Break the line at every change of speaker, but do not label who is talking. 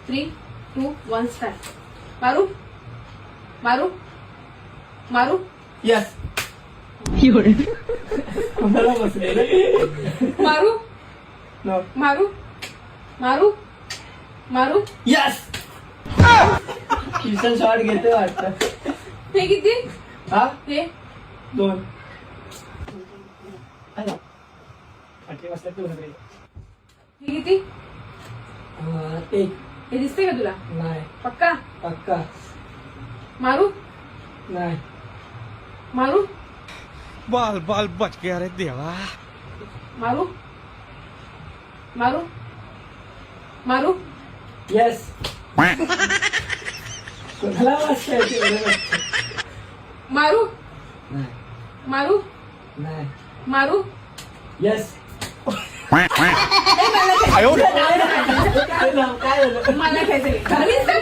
3, 2, 1 start. मारू मारू मारू.
यस. मला बसलेलं.
मारू
नो.
मारू मारू मारू.
यस. किशन शॉट घेते वाटतं.
हे किती?
हा
हे
2. आठवी वाजता तू नव्हे.
हे किती?
1.
हे दिसते का तुला?
नाही.
पक्का?
पक्का
मारू
नाही.
मारू
बाल बाल बच गया रे देवा.
मारू मारू मारू.
यस. कोणाला वाजता
मारू
नाही.
मारू
नाही.
मारू.
यस.
आयो
काय झालं?
मला खेळायचं.